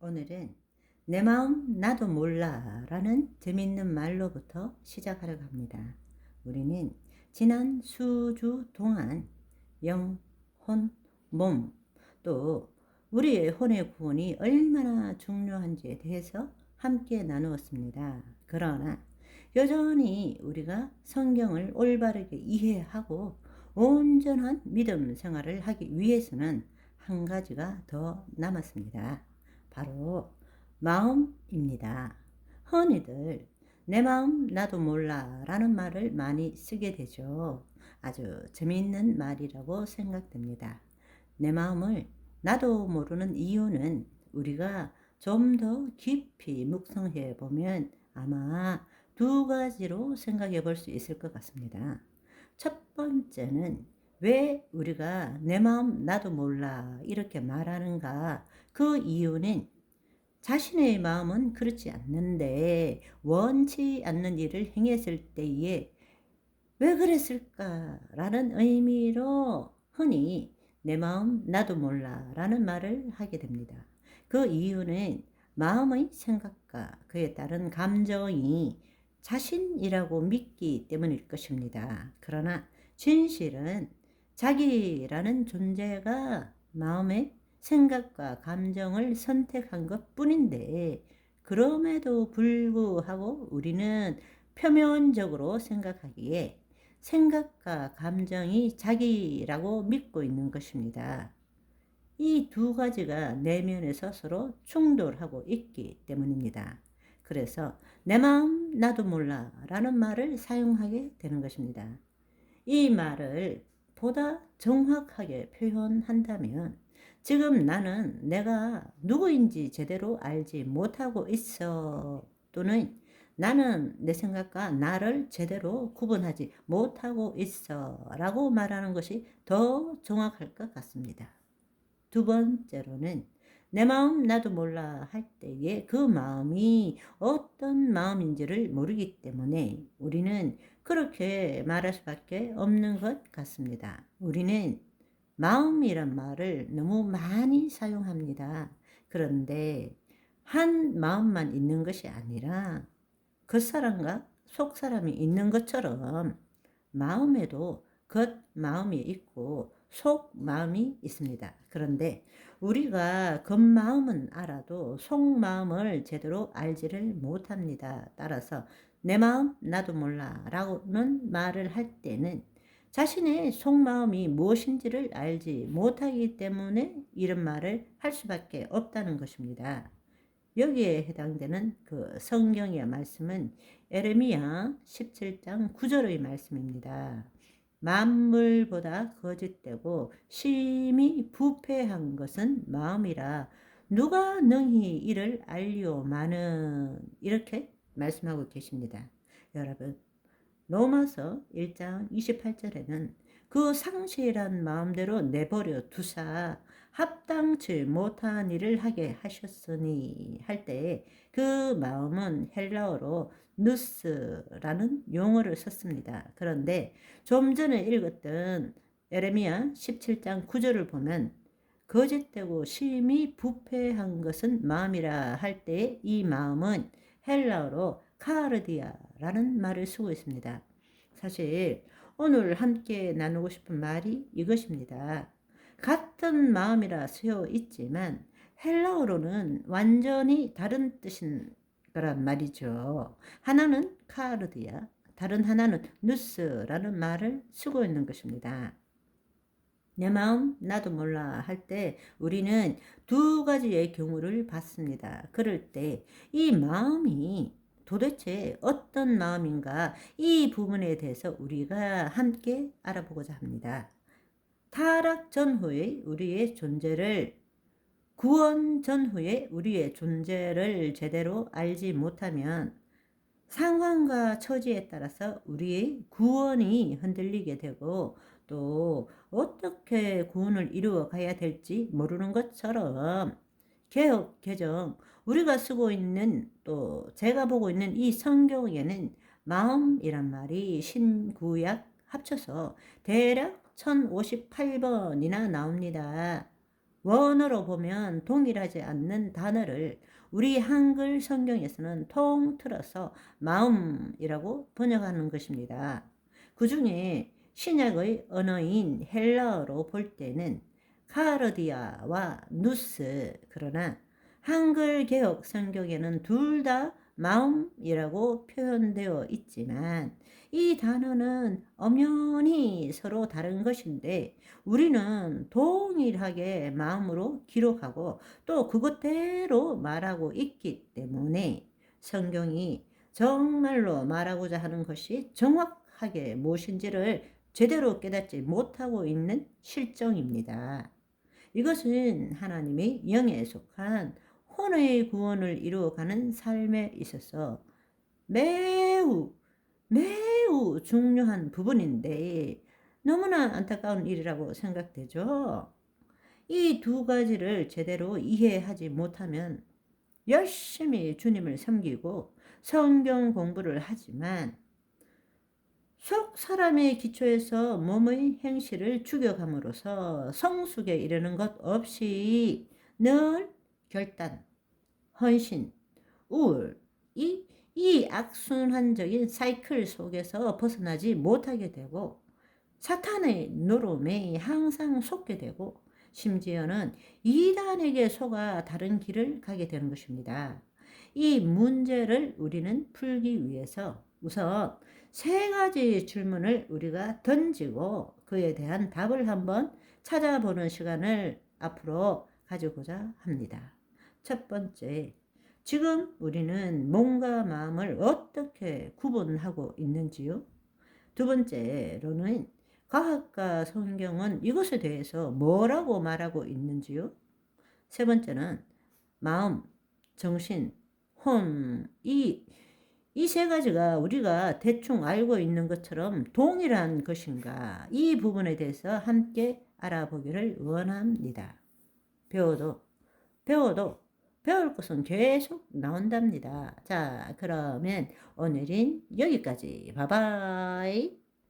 오늘은 내 마음 나도 몰라 라는 재밌는 말로부터 시작하려고 합니다. 우리는 지난 수주 동안 영, 혼, 몸, 또 우리의 혼의 구원이 얼마나 중요한지에 대해서 함께 나누었습니다. 그러나 여전히 우리가 성경을 올바르게 이해하고 온전한 믿음 생활을 하기 위해서는 한 가지가 더 남았습니다. 바로 마음입니다. 흔히들 내 마음 나도 몰라 라는 말을 많이 쓰게 되죠. 아주 재미있는 말이라고 생각됩니다. 내 마음을 나도 모르는 이유는 우리가 좀 더 깊이 묵상해 보면 아마 두 가지로 생각해 볼 수 있을 것 같습니다. 첫 번째는 왜 우리가 내 마음 나도 몰라 이렇게 말하는가? 그 이유는 자신의 마음은 그렇지 않는데 원치 않는 일을 행했을 때에 왜 그랬을까라는 의미로 흔히 내 마음 나도 몰라 라는 말을 하게 됩니다. 그 이유는 마음의 생각과 그에 따른 감정이 자신이라고 믿기 때문일 것입니다. 그러나 진실은 자기라는 존재가 마음의 생각과 감정을 선택한 것 뿐인데, 그럼에도 불구하고 우리는 표면적으로 생각하기에 생각과 감정이 자기라고 믿고 있는 것입니다. 이 두 가지가 내면에서 서로 충돌하고 있기 때문입니다. 그래서 내 마음 나도 몰라 라는 말을 사용하게 되는 것입니다. 이 말을 보다 정확하게 표현한다면 지금 나는 내가 누구인지 제대로 알지 못하고 있어, 또는 나는 내 생각과 나를 제대로 구분하지 못하고 있어 라고 말하는 것이 더 정확할 것 같습니다. 두 번째로는 내 마음 나도 몰라 할 때에 그 마음이 어떤 마음인지를 모르기 때문에 우리는 그렇게 말할 수밖에 없는 것 같습니다. 우리는 마음이란 말을 너무 많이 사용합니다. 그런데 한 마음만 있는 것이 아니라 겉사람과 속사람이 있는 것처럼 마음에도 겉마음이 있고 속마음이 있습니다. 그런데 우리가 겉마음은 알아도 속마음을 제대로 알지를 못합니다. 따라서 내 마음 나도 몰라 라고는 말을 할 때는 자신의 속마음이 무엇인지를 알지 못하기 때문에 이런 말을 할 수밖에 없다는 것입니다. 여기에 해당되는 그 성경의 말씀은 에레미야 17장 9절의 말씀입니다. 만물보다 거짓되고 심히 부패한 것은 마음이라 누가 능히 이를 알리오마는, 이렇게 말씀하고 계십니다. 여러분, 로마서 1장 28절에는 그 상실한 마음대로 내버려 두사 합당치 못한 일을 하게 하셨으니 할 때 그 마음은 헬라어로 누스라는 용어를 썼습니다. 그런데 좀 전에 읽었던 에레미야 17장 9절을 보면 거짓되고 심히 부패한 것은 마음이라 할 때 이 마음은 헬라어로 카르디아라는 말을 쓰고 있습니다. 사실 오늘 함께 나누고 싶은 말이 이것입니다. 같은 마음이라 쓰여 있지만 헬라어로는 완전히 다른 뜻인 거란 말이죠. 하나는 카르디아, 다른 하나는 누스라는 말을 쓰고 있는 것입니다. 내 마음 나도 몰라 할 때 우리는 두 가지의 경우를 봤습니다. 그럴 때 이 마음이 도대체 어떤 마음인가, 이 부분에 대해서 우리가 함께 알아보고자 합니다. 타락 전후의 우리의 존재를, 구원 전후의 우리의 존재를 제대로 알지 못하면 상황과 처지에 따라서 우리의 구원이 흔들리게 되고, 또 어떻게 구원을 이루어 가야 될지 모르는 것처럼 개혁 개정, 우리가 쓰고 있는, 또 제가 보고 있는 이 성경에는 마음이란 말이 신구약 합쳐서 대략 1058번이나 나옵니다. 원어로 보면 동일하지 않는 단어를 우리 한글 성경에서는 통틀어서 마음이라고 번역하는 것입니다. 그 중에 신약의 언어인 헬라어로 볼 때는 카르디아와 누스, 그러나 한글 개혁 성경에는 둘 다 마음이라고 표현되어 있지만 이 단어는 엄연히 서로 다른 것인데 우리는 동일하게 마음으로 기록하고 또 그것대로 말하고 있기 때문에 성경이 정말로 말하고자 하는 것이 정확하게 무엇인지를 제대로 깨닫지 못하고 있는 실정입니다. 이것은 하나님의 영에 속한 혼의 구원을 이루어가는 삶에 있어서 매우 매우 중요한 부분인데 너무나 안타까운 일이라고 생각되죠. 이 두 가지를 제대로 이해하지 못하면 열심히 주님을 섬기고 성경 공부를 하지만 속 사람의 기초에서 몸의 행실을 죽여감으로써 성숙에 이르는 것 없이 늘 결단, 헌신, 우울, 이 악순환적인 사이클 속에서 벗어나지 못하게 되고 사탄의 노름에 항상 속게 되고 심지어는 이단에게 속아 다른 길을 가게 되는 것입니다. 이 문제를 우리는 풀기 위해서 우선 세 가지 질문을 우리가 던지고 그에 대한 답을 한번 찾아보는 시간을 앞으로 가지고자 합니다. 첫 번째, 지금 우리는 몸과 마음을 어떻게 구분하고 있는지요? 두 번째로는 과학과 성경은 이것에 대해서 뭐라고 말하고 있는지요? 세 번째는 마음, 정신, 혼, 이 세 가지가 우리가 대충 알고 있는 것처럼 동일한 것인가? 이 부분에 대해서 함께 알아보기를 원합니다. 배워도 배울 것은 계속 나온답니다. 자, 그러면 오늘은 여기까지. 바이바이.